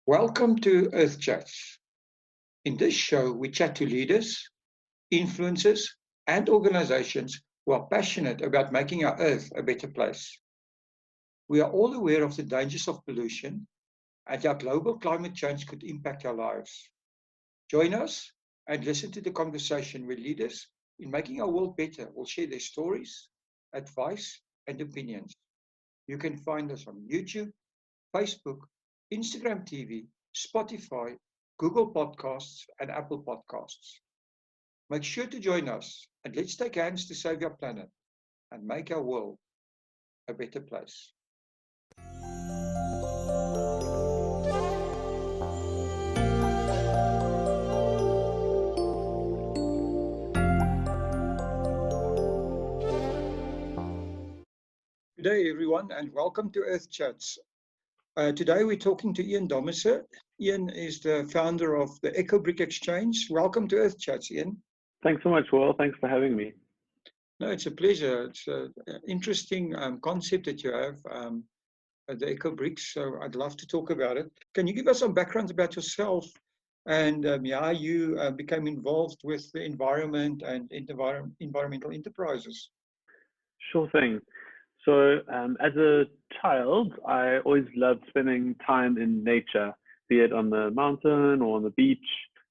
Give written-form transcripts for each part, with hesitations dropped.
Welcome to Earth Chats. In this show, we chat to leaders, influencers, and organizations who are passionate about making our Earth a better place. We are all aware of the dangers of pollution and how global climate change could impact our lives. Join us and listen to the conversation where leaders in making our world better will share their stories, advice, and opinions. You can find us on YouTube, Facebook, Instagram TV, Spotify, Google Podcasts, and Apple Podcasts. Make sure to join us and let's take hands to save our planet and make our world a better place. Good day, everyone, and welcome to Earth Chats. Today we're talking to Dommisse. Ian is the founder of the EcoBrick Exchange. Welcome to Earth Chats, Ian. Thanks so much, Will. Thanks for having me. No, it's a pleasure. It's an interesting concept that you have, the EcoBricks, so I'd love to talk about it. Can you give us some background about yourself and how you became involved with the environment and environmental enterprises? Sure thing. So as a child, I always loved spending time in nature, be it on the mountain or on the beach.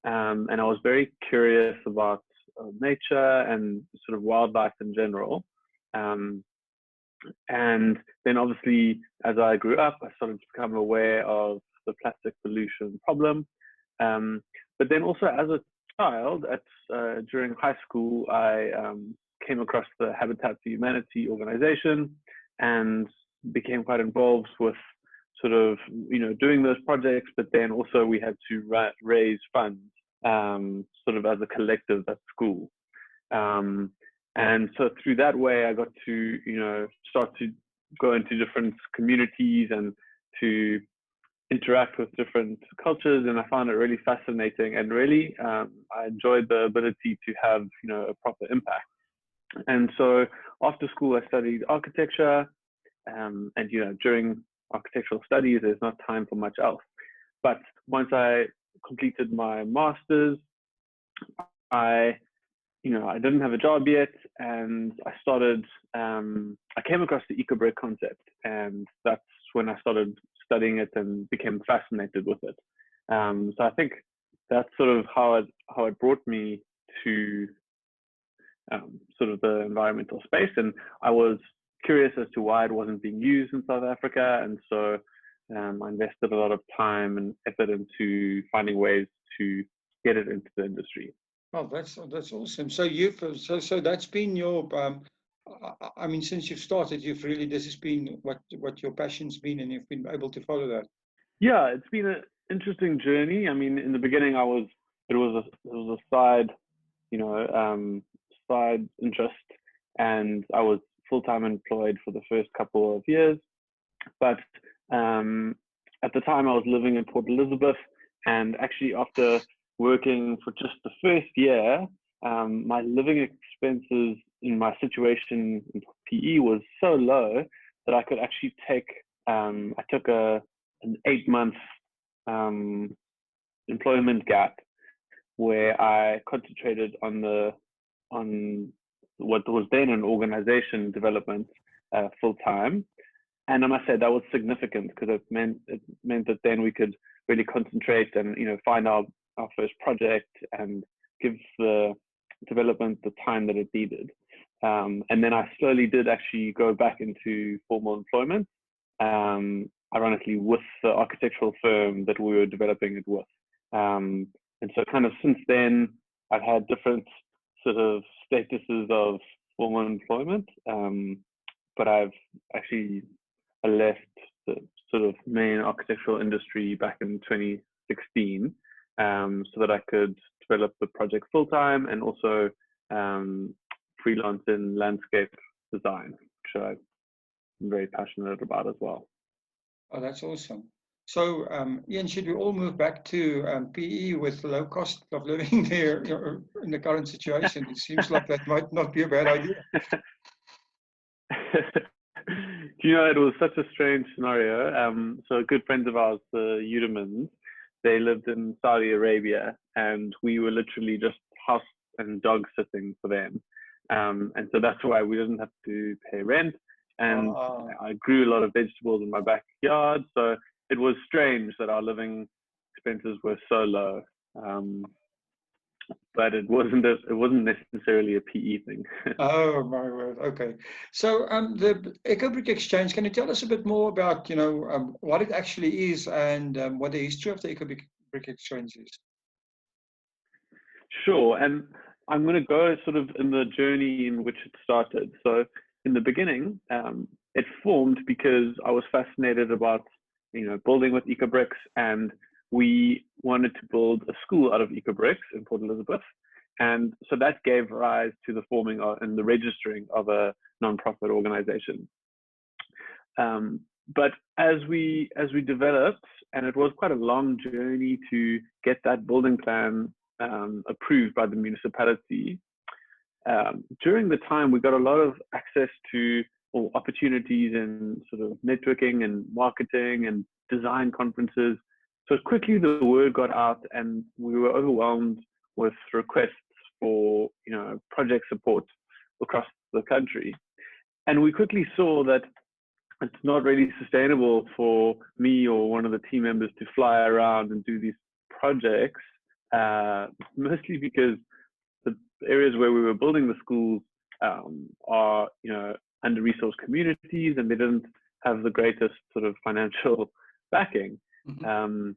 And I was very curious about nature and sort of wildlife in general. And then obviously, as I grew up, I started to become aware of the plastic pollution problem. But then also as a child, during high school, I came across the Habitat for Humanity organization and became quite involved with sort of, doing those projects, but then also we had to raise funds sort of as a collective at school. And so through that way, I got to, start to go into different communities and to interact with different cultures. And I found it really fascinating and really, I enjoyed the ability to have, a proper impact. And so after school, I studied architecture, and during architectural studies, there's not time for much else. But once I completed my master's, I didn't have a job yet, and I started. I came across the EcoBrick concept, and that's when I started studying it and became fascinated with it. So I think that's sort of how it brought me to sort of the environmental space, and I was curious as to why it wasn't being used in South Africa, and so I invested a lot of time and effort into finding ways to get it into the industry. Oh, that's awesome. So so that's been your since you've started, this has been what your passion's been, and you've been able to follow that. Yeah, it's been an interesting journey. I mean, in the beginning, it was a side side interest, and I was full-time employed for the first couple of years. But at the time I was living in Port Elizabeth, and actually after working for just the first year, my living expenses in my situation in PE was so low that I could actually I took an 8-month employment gap where I concentrated on what was then an organization development full time. And I must say that was significant because it meant that then we could really concentrate and find our first project and give the development the time that it needed. And then I slowly did actually go back into formal employment, ironically with the architectural firm that we were developing it with. And so kind of since then, I've had different sort of statuses of formal employment, but I've actually left the sort of main architectural industry back in 2016 so that I could develop the project full-time and also freelance in landscape design, which I'm very passionate about as well. Oh, that's awesome. So, Ian, should we all move back to PE with low cost of living there in the current situation? It seems like that might not be a bad idea. It was such a strange scenario. So good friends of ours, the Udemans, they lived in Saudi Arabia, and we were literally just house and dog sitting for them. And so that's why we didn't have to pay rent. And I grew a lot of vegetables in my backyard. So it was strange that our living expenses were so low. But it wasn't necessarily a PE thing. Oh my word. Okay. So the EcoBrick Exchange, can you tell us a bit more about, what it actually is and what the history of the EcoBrick Exchange is? Sure. And I'm going to go sort of in the journey in which it started. So in the beginning, it formed because I was fascinated about, building with EcoBricks, and we wanted to build a school out of EcoBricks in Port Elizabeth. And so that gave rise to the forming and the registering of a nonprofit organization. But as we developed, and it was quite a long journey to get that building plan approved by the municipality. During the time, we got a lot of access to opportunities in sort of networking and marketing and design conferences. So quickly the word got out, and we were overwhelmed with requests for project support across the country. And we quickly saw that it's not really sustainable for me or one of the team members to fly around and do these projects, mostly because the areas where we were building the schools are under-resourced communities, and they didn't have the greatest sort of financial backing. Mm-hmm.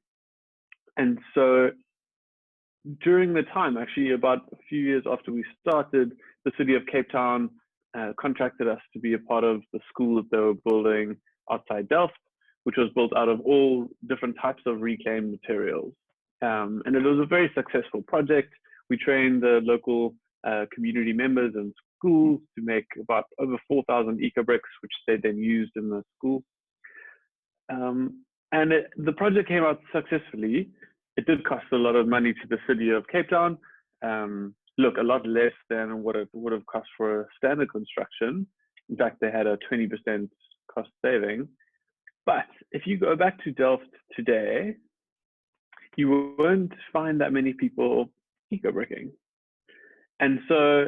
And so during the time, actually about a few years after we started, the city of Cape Town contracted us to be a part of the school that they were building outside Delft, which was built out of all different types of reclaimed materials. And it was a very successful project. We trained the local community members and schools to make about over 4,000 EcoBricks, which they then used in the school. And the project came out successfully. It did cost a lot of money to the city of Cape Town. Look, a lot less than what it would have cost for a standard construction. In fact, they had a 20% cost saving. But if you go back to Delft today, you won't find that many people eco-bricking. And so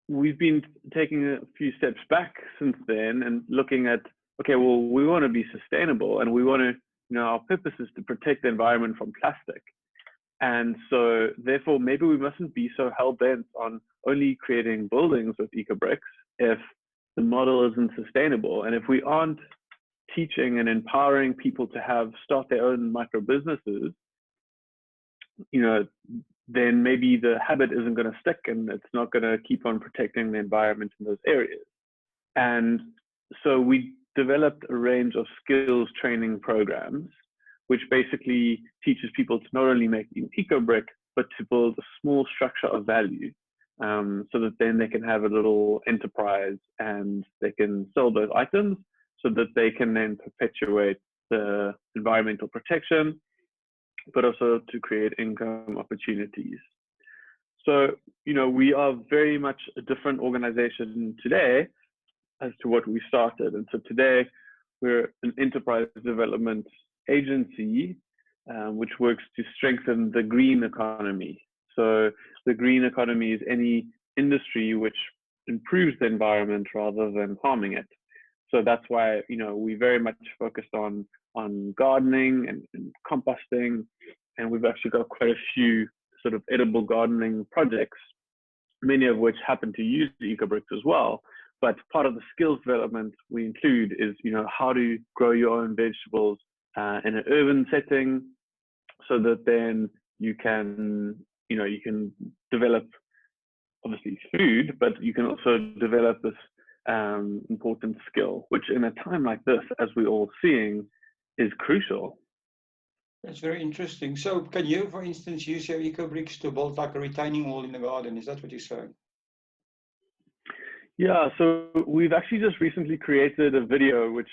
we've been taking a few steps back since then and looking at, okay, well, we want to be sustainable, and we want to, our purpose is to protect the environment from plastic. And so therefore, maybe we mustn't be so hell-bent on only creating buildings with EcoBricks if the model isn't sustainable. And if we aren't teaching and empowering people to start their own micro businesses, then maybe the habit isn't going to stick, and it's not going to keep on protecting the environment in those areas. And so we developed a range of skills training programs, which basically teaches people to not only make an EcoBrick, but to build a small structure of value, so that then they can have a little enterprise and they can sell those items so that they can then perpetuate the environmental protection, but also to create income opportunities. So, we are very much a different organization today as to what we started. And so today we're an enterprise development agency, which works to strengthen the green economy. So the green economy is any industry which improves the environment rather than harming it. So that's why, we very much focused on gardening and composting, and we've actually got quite a few sort of edible gardening projects, many of which happen to use the EcoBricks as well. But part of the skills development we include is, how to grow your own vegetables in an urban setting, so that then you can develop obviously food, but you can also develop this important skill, which in a time like this, as we're all seeing, is crucial. That's very interesting. So can you, for instance, use your EcoBricks to build like a retaining wall in the garden? Is that what you're saying? Yeah, so we've actually just recently created a video, which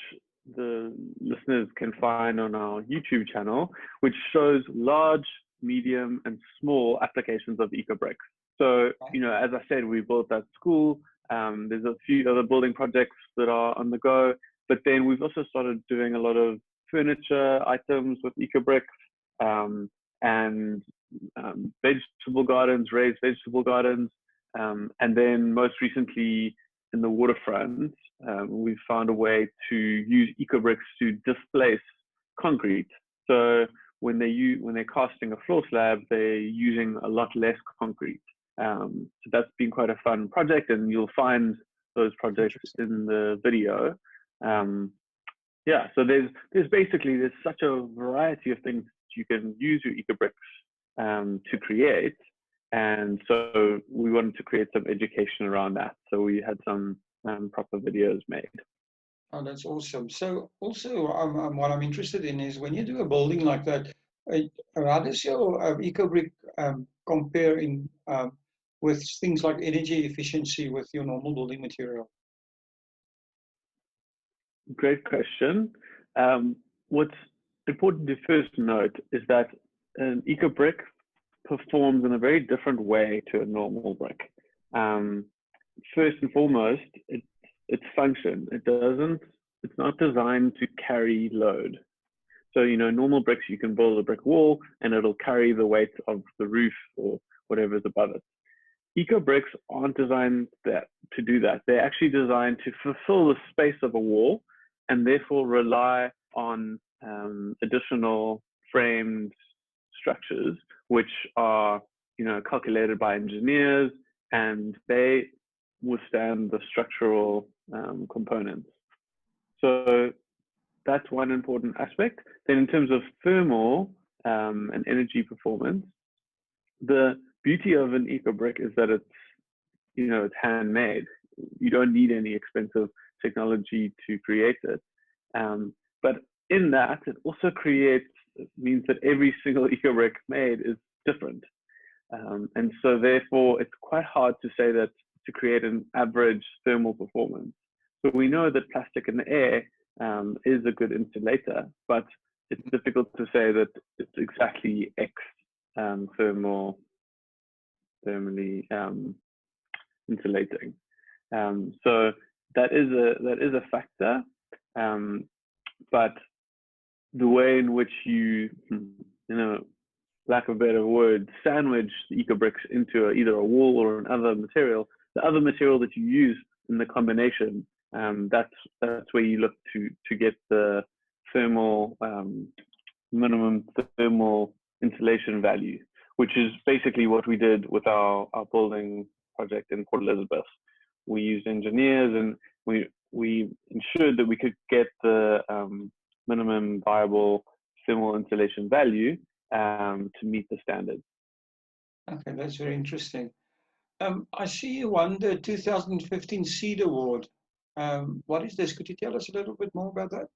the listeners can find on our YouTube channel, which shows large, medium, and small applications of EcoBricks. So, as I said, we built that school. There's a few other building projects that are on the go, but then we've also started doing a lot of furniture items with EcoBricks. and vegetable gardens, raised vegetable gardens. And then most recently in the waterfront, we found a way to use EcoBricks to displace concrete. So when they're casting a floor slab, they're using a lot less concrete. So that's been quite a fun project, and you'll find those projects in the video. Yeah, so there's such a variety of things you can use your EcoBricks to create, and so we wanted to create some education around that. So we had some proper videos made. Oh, that's awesome. So also, what I'm interested in is when you do a building like that, how does your EcoBrick compare in with things like energy efficiency with your normal building material? Great question. What's important to first note is that an EcoBrick performs in a very different way to a normal brick. First and foremost, its function. It's not designed to carry load. So, normal bricks, you can build a brick wall and it'll carry the weight of the roof or whatever's above it. EcoBricks aren't designed to do that. They're actually designed to fulfill the space of a wall and therefore rely on additional framed structures, which are, calculated by engineers, and they withstand the structural components. So that's one important aspect. Then in terms of thermal and energy performance, the beauty of an EcoBrick is that it's handmade. You don't need any expensive technology to create it. But in that, it also means that every single EcoBrick made is different. And so therefore, it's quite hard to say that to create an average thermal performance. So we know that plastic in the air is a good insulator, but it's difficult to say that it's exactly X thermally insulating. So that is a factor, but the way in which you, lack of a better word, sandwich the EcoBricks into either a wall or another material, the other material that you use in the combination, that's where you look to get the thermal minimum thermal insulation value, which is basically what we did with our building project in Port Elizabeth. We used engineers and we ensured that we could get the minimum viable thermal insulation value to meet the standard. Okay, that's very interesting. I see you won the 2015 Seed Award. What is this? Could you tell us a little bit more about that?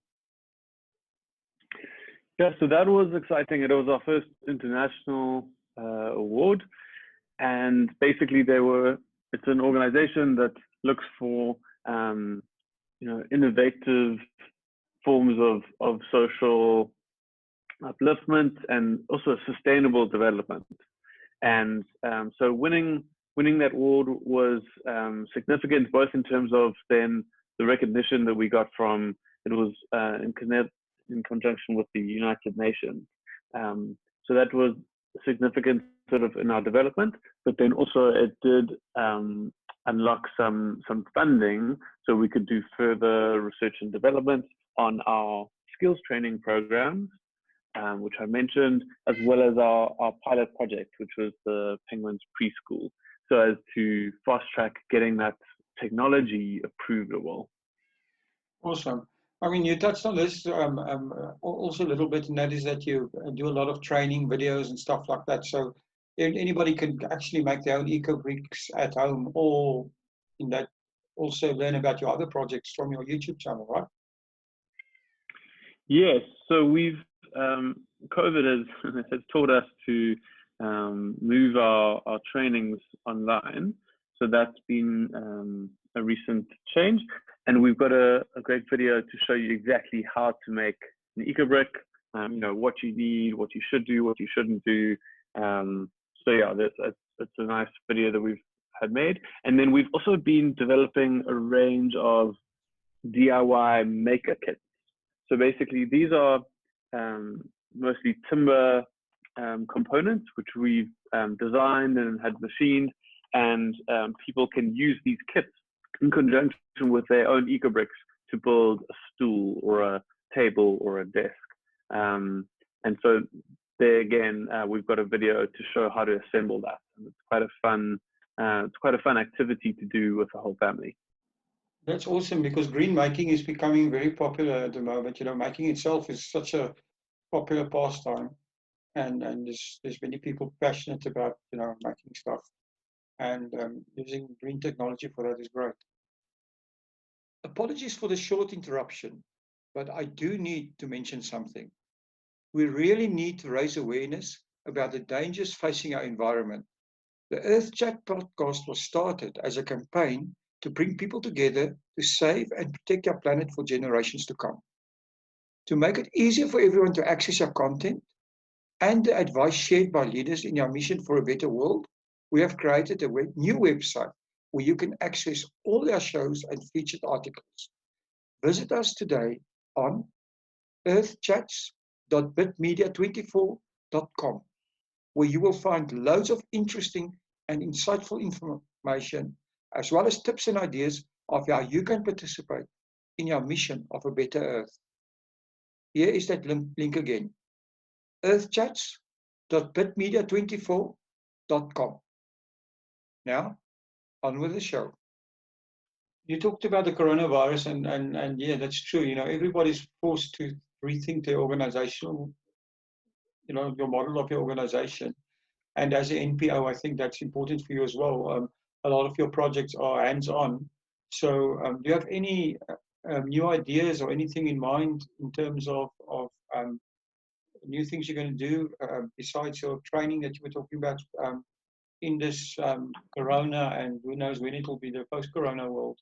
Yeah, so that was exciting. It was our first international award, and basically it's an organization that looks for innovative forms of social upliftment and also sustainable development. And so winning that award was significant, both in terms of then the recognition that we got from, it was in conjunction with the United Nations. So that was significant sort of in our development, but then also it did unlock some funding so we could do further research and development on our skills training programs, which I mentioned, as well as our pilot project, which was the Penguins Preschool, so as to fast track getting that technology approvable. Awesome. I mean, you touched on this also a little bit, and that is that you do a lot of training videos and stuff like that. So anybody can actually make their own EcoBricks at home, or in that also learn about your other projects from your YouTube channel, right? Yes. So we've COVID has taught us to move our trainings online. So that's been a recent change. And we've got a great video to show you exactly how to make an EcoBrick, what you need, what you should do, what you shouldn't do. So yeah, that's a nice video that we've had made. And then we've also been developing a range of DIY maker kits. So basically these are mostly timber components, which we've designed and had machined, and people can use these kits in conjunction with their own EcoBricks to build a stool or a table or a desk. And so there again, we've got a video to show how to assemble that. And it's quite a fun activity to do with the whole family. That's awesome, because green making is becoming very popular at the moment. You know, making itself is such a popular pastime, and there's many people passionate about, you know, making stuff, and using green technology for that is great. Apologies for the short interruption, but I do need to mention something. We really need to raise awareness about the dangers facing our environment. The Earth Chat podcast was started as a campaign to bring people together to save and protect our planet for generations to come. To make it easier for everyone to access our content and the advice shared by leaders in our mission for a better world, we have created a new website where you can access all our shows and featured articles. Visit us today on earthchats.bitmedia24.com, where you will find loads of interesting and insightful information, as well as tips and ideas of how you can participate in our mission of a better Earth. Here is that link again, earthchats.bitmedia24.com. Now, on with the show. You talked about the coronavirus, and yeah, that's true. You know, everybody's forced to rethink their organizational, you know, your model of your organization. And as an NPO, I think that's important for you as well. A lot of your projects are hands-on. So do you have any new ideas or anything in mind in terms of new things you're going to do besides your training that you were talking about in this corona, and who knows when it will be the post-corona world?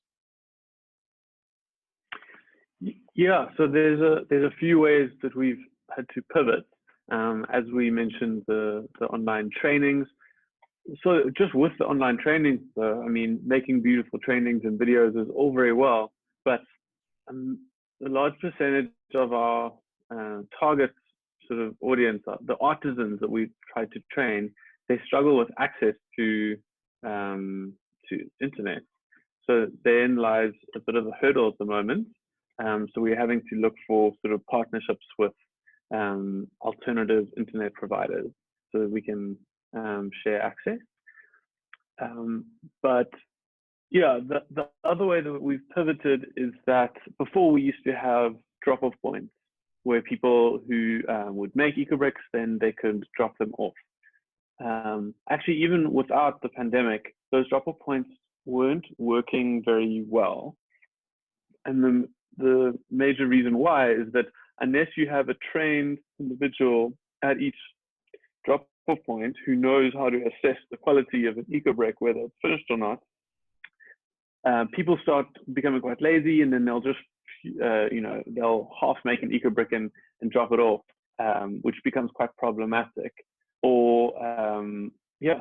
Yeah, so there's a few ways that we've had to pivot. As we mentioned, the online trainings. So just with the online trainings, I mean, making beautiful trainings and videos is all very well, but a large percentage of our target sort of audience, the artisans that we try to train, they struggle with access to internet. So therein lies a bit of a hurdle at the moment. So we're having to look for sort of partnerships with alternative internet providers so that we can share access. But yeah, the other way that we've pivoted is that before we used to have drop-off points where people who would make EcoBricks, then they could drop them off. Actually, even without the pandemic, those drop-off points weren't working very well. And the major reason why is that unless you have a trained individual at each drop-off point who knows how to assess the quality of an EcoBrick, whether it's finished or not, people start becoming quite lazy, and then they'll just, they'll half make an EcoBrick and drop it off, which becomes quite problematic. Or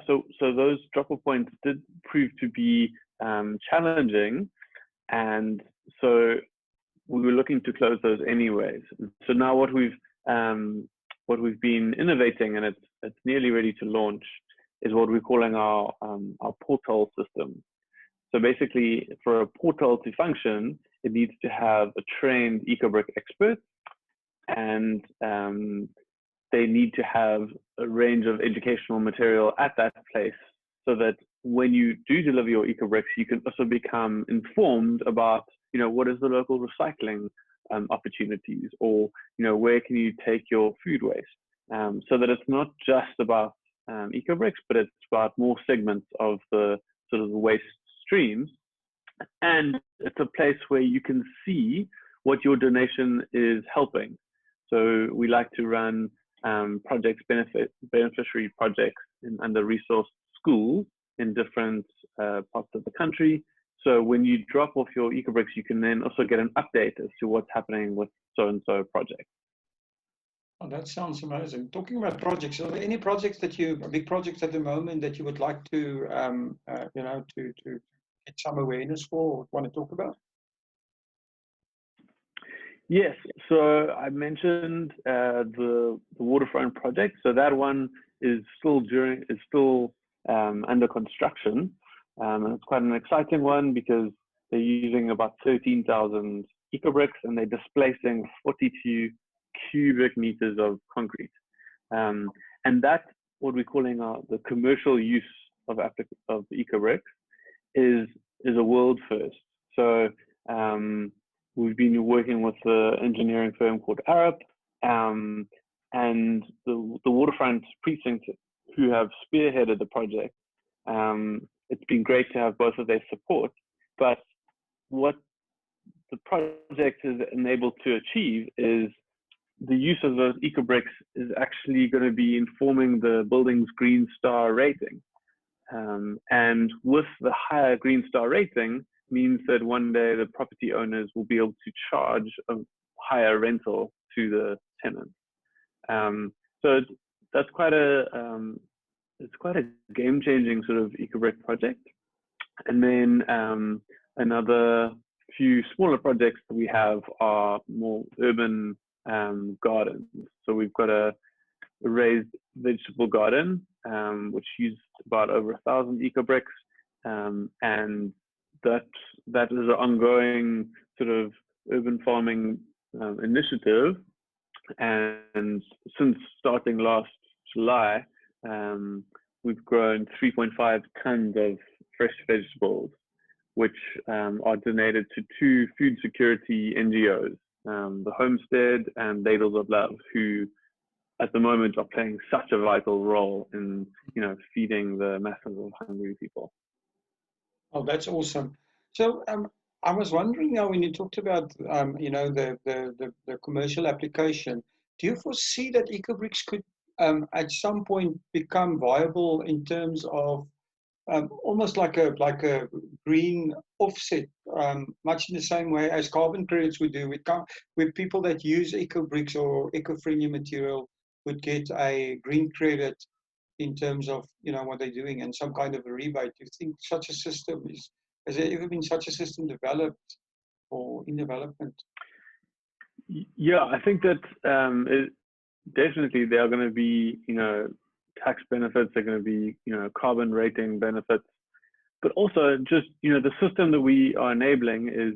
so those drop-off points did prove to be challenging, and so we were looking to close those anyways. So now what we've been innovating, and it's nearly ready to launch, is what we're calling our portal system. So basically, for a portal to function, it needs to have a trained EcoBrick expert, and they need to have a range of educational material at that place, so that when you do deliver your EcoBricks, you can also become informed about, what is the local recycling opportunities, or, where can you take your food waste, so that it's not just about EcoBricks, but it's about more segments of the sort of waste streams. And it's a place where you can see what your donation is helping. So we like to run beneficiary projects in under-resourced schools in different parts of the country. So when you drop off your EcoBricks, you can then also get an update as to what's happening with so-and-so project. Oh, that sounds amazing. Talking about projects, are there any projects big projects at the moment that you would like to, to get some awareness for, or want to talk about? Yes, so I mentioned the waterfront project. So that one is still under construction, and it's quite an exciting one because they're using about 13,000 EcoBricks and they're displacing 42 cubic meters of concrete, and that's what we're calling the commercial use of EcoBricks is a world first. So we've been working with the engineering firm called Arab, and the waterfront precinct who have spearheaded the project. It's been great to have both of their support, but what the project is enabled to achieve is the use of those EcoBricks is actually going to be informing the building's Green Star rating. And with the higher Green Star rating means that one day the property owners will be able to charge a higher rental to the tenants. So that's quite it's quite a game-changing sort of EcoBrick project. And then another few smaller projects that we have are more urban gardens. So we've got a raised vegetable garden, which used about over 1,000 EcoBricks, and that is an ongoing sort of urban farming initiative. And since starting last July, we've grown 3.5 tons of fresh vegetables, which are donated to 2 food security NGOs, the Homestead and Ladles of Love, who at the moment are playing such a vital role in, feeding the masses of hungry people. Oh, that's awesome. So I was wondering now when you talked about the commercial application, do you foresee that EcoBricks could at some point become viable in terms of almost like a green offset, much in the same way as carbon credits would do, with people that use EcoBricks or eco-friendly material would get a green credit in terms of what they're doing and some kind of a rebate. Do you think such a system has there ever been such a system developed or in development? Yeah, I think that definitely there are going to be tax benefits, there are going to be carbon rating benefits, but also just the system that we are enabling is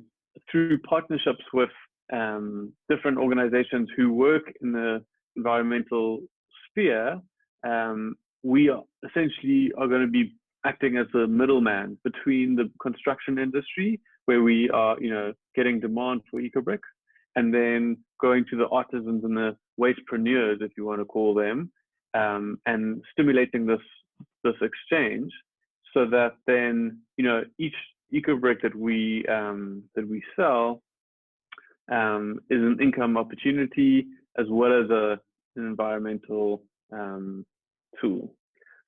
through partnerships with different organizations who work in the environmental sphere. We are essentially going to be acting as a middleman between the construction industry, where we are getting demand for EcoBricks, and then going to the artisans and the wastepreneurs, if you want to call them, and stimulating this exchange, so that then each EcoBrick that we sell is an income opportunity as well as an environmental tool.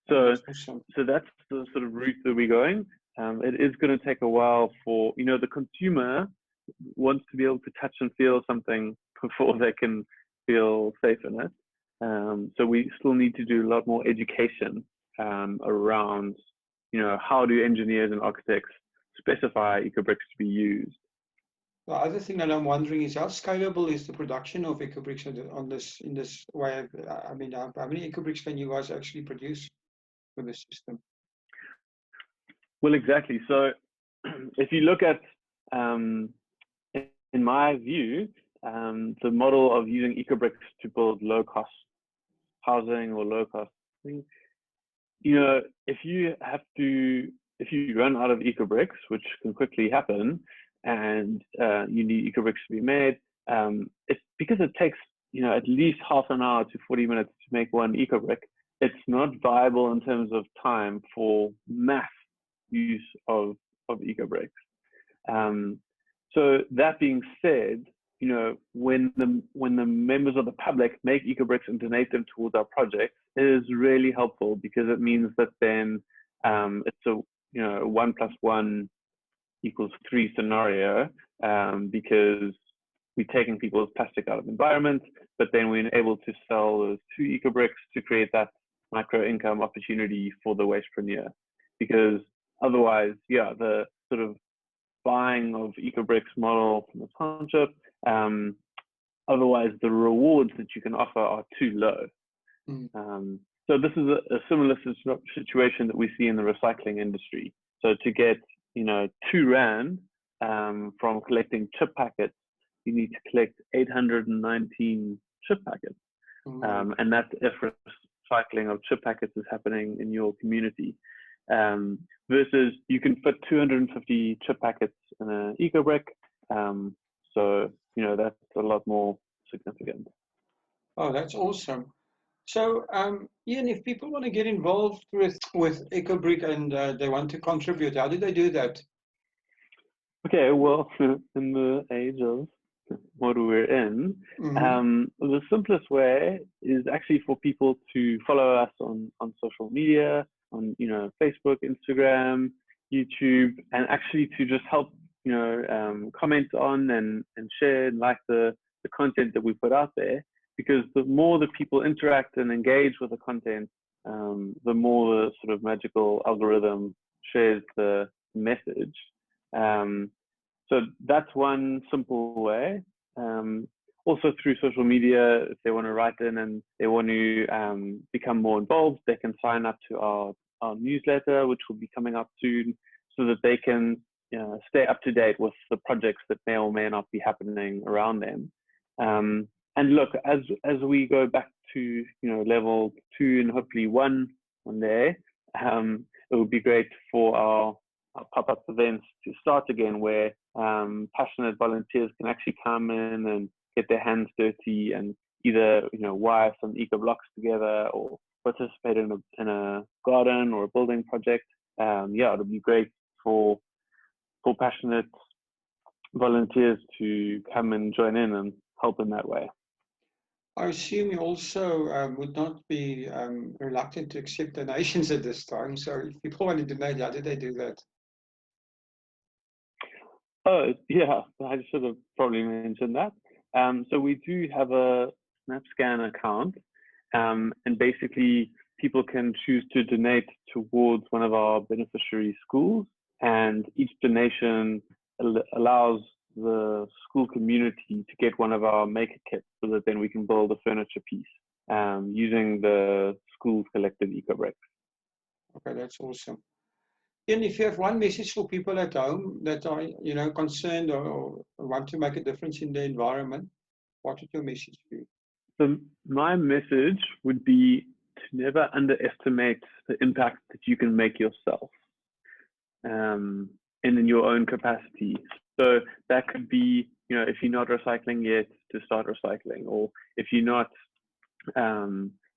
So that's the sort of route that we're going. It is going to take a while for the consumer wants to be able to touch and feel something before they can feel safe in it. So we still need to do a lot more education around how do engineers and architects specify EcoBricks to be used. The other thing that I'm wondering is how scalable is the production of EcoBricks in this way? I mean, how many EcoBricks can you guys actually produce with this system? Well, exactly. So if you look at, in my view, the model of using EcoBricks to build low-cost housing or low-cost things, if you run out of EcoBricks, which can quickly happen, and you need EcoBricks to be made, it's because it takes at least half an hour to 40 minutes to make one EcoBrick. It's not viable in terms of time for mass use of EcoBricks. So that being said, when the members of the public make EcoBricks and donate them towards our project, it is really helpful, because it means that then it's a 1 + 1 = 3 scenario, because we're taking people's plastic out of the environment, but then we're able to sell those 2 EcoBricks to create that micro income opportunity for the wastepreneur. Because otherwise, the sort of buying of EcoBricks model from the township otherwise the rewards that you can offer are too low. So this is a similar situation that we see in the recycling industry. So to get, you know, £2 from collecting chip packets, you need to collect 819 chip packets. And that's if recycling of chip packets is happening in your community. Versus you can fit 250 chip packets in an EcoBrick. So, you know, that's a lot more significant. Oh, that's awesome. So, Ian, if people want to get involved with EcoBrick and they want to contribute, how do they do that? Okay, well, in the age of what we're in, the simplest way is actually for people to follow us on social media, on, you know, Facebook, Instagram, YouTube, and actually to just help, you know, comment on and share and like the content that we put out there. Because the more that people interact and engage with the content, the more the sort of magical algorithm shares the message. So that's one simple way. Also through social media, if they want to write in and they want to become more involved, they can sign up to our newsletter, which will be coming up soon, so that they can stay up to date with the projects that may or may not be happening around them. And look, as we go back to, you know, level 2 and hopefully 1 day, it would be great for our pop-up events to start again, where passionate volunteers can actually come in and get their hands dirty and either, you know, wire some eco blocks together or participate in a garden or a building project. Yeah, it'll be great for passionate volunteers to come and join in and help in that way. I assume you also would not be reluctant to accept donations at this time. So if people want to donate, how do they do that? Oh, yeah, I should have probably mentioned that. So we do have a SnapScan account, and basically people can choose to donate towards one of our beneficiary schools, and each donation allows the school community to get one of our maker kits, so that then we can build a furniture piece using the school's collected EcoBricks. Okay, that's awesome. And if you have one message for people at home that are, you know, concerned or want to make a difference in the environment, what would your message be? So my message would be to never underestimate the impact that you can make yourself, and in your own capacity. So that could be, you know, if you're not recycling yet, to start recycling, or if you're not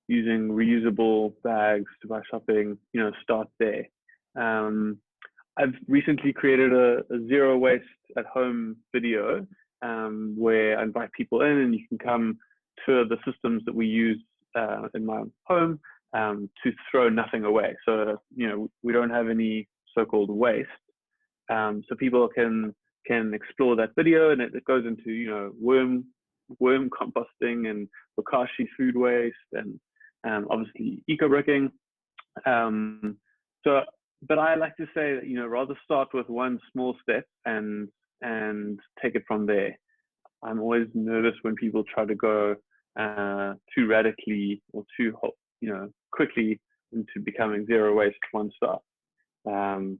using reusable bags to buy shopping, you know, start there. I've recently created a zero waste at home video where I invite people in and you can come to the systems that we use in my home to throw nothing away. So, you know, we don't have any so-called waste. So people can explore that video, and it goes into, you know, worm composting and bokashi food waste and obviously eco-bricking. But I like to say that, you know, rather start with one small step and take it from there. I'm always nervous when people try to go too radically or too, you know, quickly into becoming zero waste one start,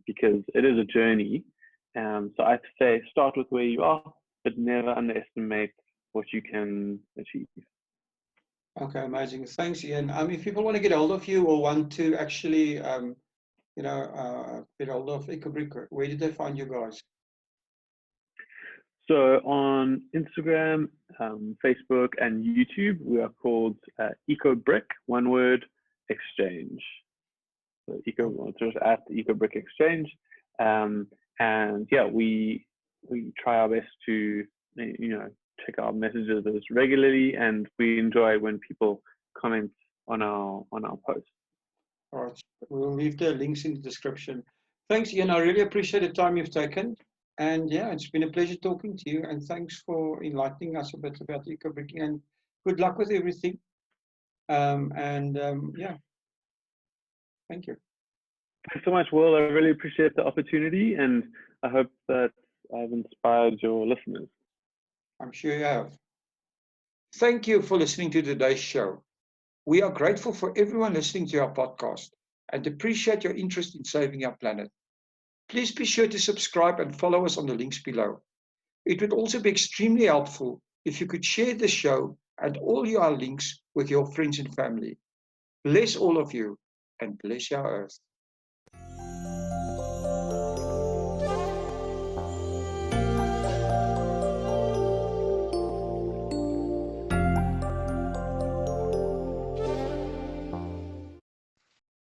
because it is a journey. So I'd say start with where you are, but never underestimate what you can achieve. Okay, amazing. Thanks, Ian. If people want to get hold of you or want to actually, you know, get hold of EcoBrick, where did they find you guys? So on Instagram, Facebook, and YouTube, we are called EcoBrick, one word, Exchange. So just at EcoBrick Exchange. And yeah, we try our best to, you know, check our messages regularly, and we enjoy when people comment on our posts. All right, we'll leave the links in the description. Thanks, Ian. I really appreciate the time you've taken. And yeah, it's been a pleasure talking to you. And thanks for enlightening us a bit about EcoBricking. And good luck with everything. Yeah, thank you. Thanks so much, Will. I really appreciate the opportunity, and I hope that I've inspired your listeners. I'm sure you have. Thank you for listening to today's show. We are grateful for everyone listening to our podcast and appreciate your interest in saving our planet. Please be sure to subscribe and follow us on the links below. It would also be extremely helpful if you could share the show and all your links with your friends and family. Bless all of you and bless our earth.